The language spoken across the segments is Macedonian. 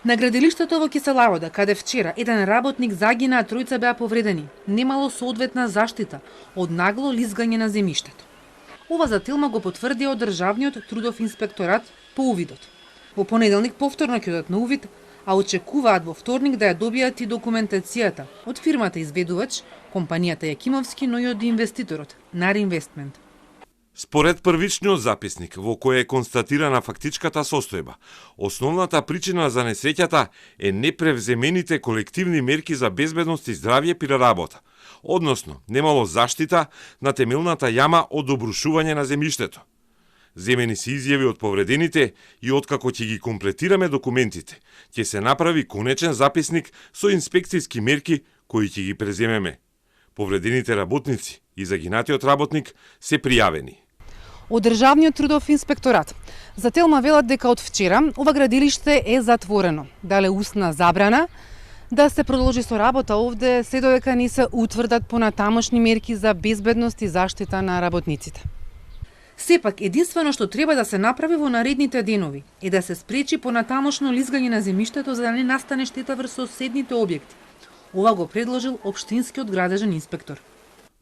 На градилиштето во Киселарода, каде вчера еден работник загина, а тројца беа повредени, немало соодветна заштита од нагло лизгање на земјиштето. Ова за Телма го потврди од Државниот трудов инспекторат по увидот. Во понеделник повторно ќе одат на увид, а очекуваат во вторник да ја добијат и документацијата од фирмата изведувач, компанијата Јакимовски, но и од инвеститорот Нар Инвестмент. Според првичниот записник, во кој е констатирана фактичката состојба, основната причина за несреќата е непревземените колективни мерки за безбедност и здравје при работа, односно немало заштита на темелната јама од обрушување на земјиштето. Земени се изјави од повредените и откако ќе ги комплетираме документите, ќе се направи конечен записник со инспекцијски мерки кои ќе ги преземеме. Повредените работници и загинатиот работник се пријавени. Од Државниот трудов инспекторат за Телма велат дека од вчера ова градилиште е затворено. Дале устна забрана да се продолжи со работа овде се додека не се утврдат понатамошни мерки за безбедност и заштита на работниците. Сепак, единствено што треба да се направи во наредните денови е да се спречи понатамошно лизгање на земјиштето за да не настане штета врз соседните објекти. Ова го предложил општинскиот градежен инспектор.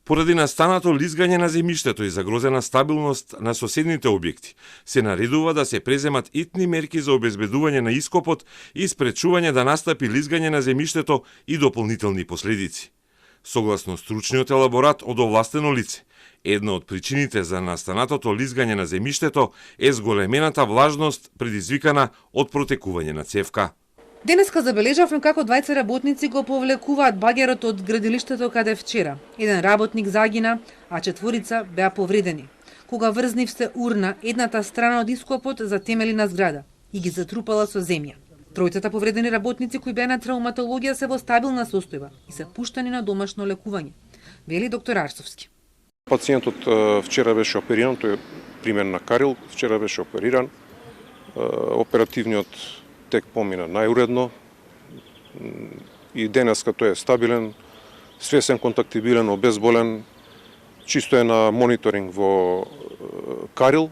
Поради настанато лизгање на земјиштето и загрозена стабилност на соседните објекти, се наредува да се преземат итни мерки за обезбедување на ископот и спречување да настапи лизгање на земјиштето и дополнителни последици. Согласно стручниот елаборат од овластено лице, една од причините за настанатото лизгање на земјиштето е зголемената влажност предизвикана од протекување на цевка. Денеска забележавме како двајца работници го повлекуваат багерот од градилиштето каде вчера. Еден работник загина, а четворица беа повредени. Кога врзнивсе урна едната страна од ископот за темели на зграда и ги затрупала со земја. Тројцата повредени работници кои беа на травматологија се во стабилна состојба и се пуштани на домашно лекување, вели доктор Арсовски. Пациентот вчера беше опериран, тој е примен на Карил, вчера беше опериран. Оперативниот тек помина најуредно и денеска тој е стабилен, свесен, контактибилен, обезболен, чисто е на мониторинг во Карил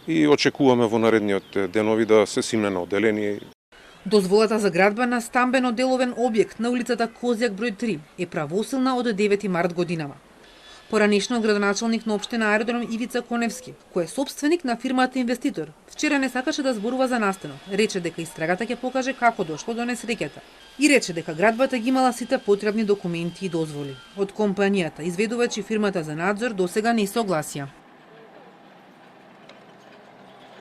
и очекуваме во наредниот денови да се симне на оделение. Дозволата за градба на стамбено-деловен објект на улицата Козјак број 3 е правосилна од 9 март годинава. Поранешно градоначалник на општина Аеродром Ивица Коневски, кој е собственик на фирмата инвеститор, вчера не сакаше да зборува за настанот. Рече дека истрагата ќе покаже како дошло до несреќата и рече дека градбата ги имала сите потребни документи и дозволи. Од компанијата изведувач и фирмата за надзор досега не согласија.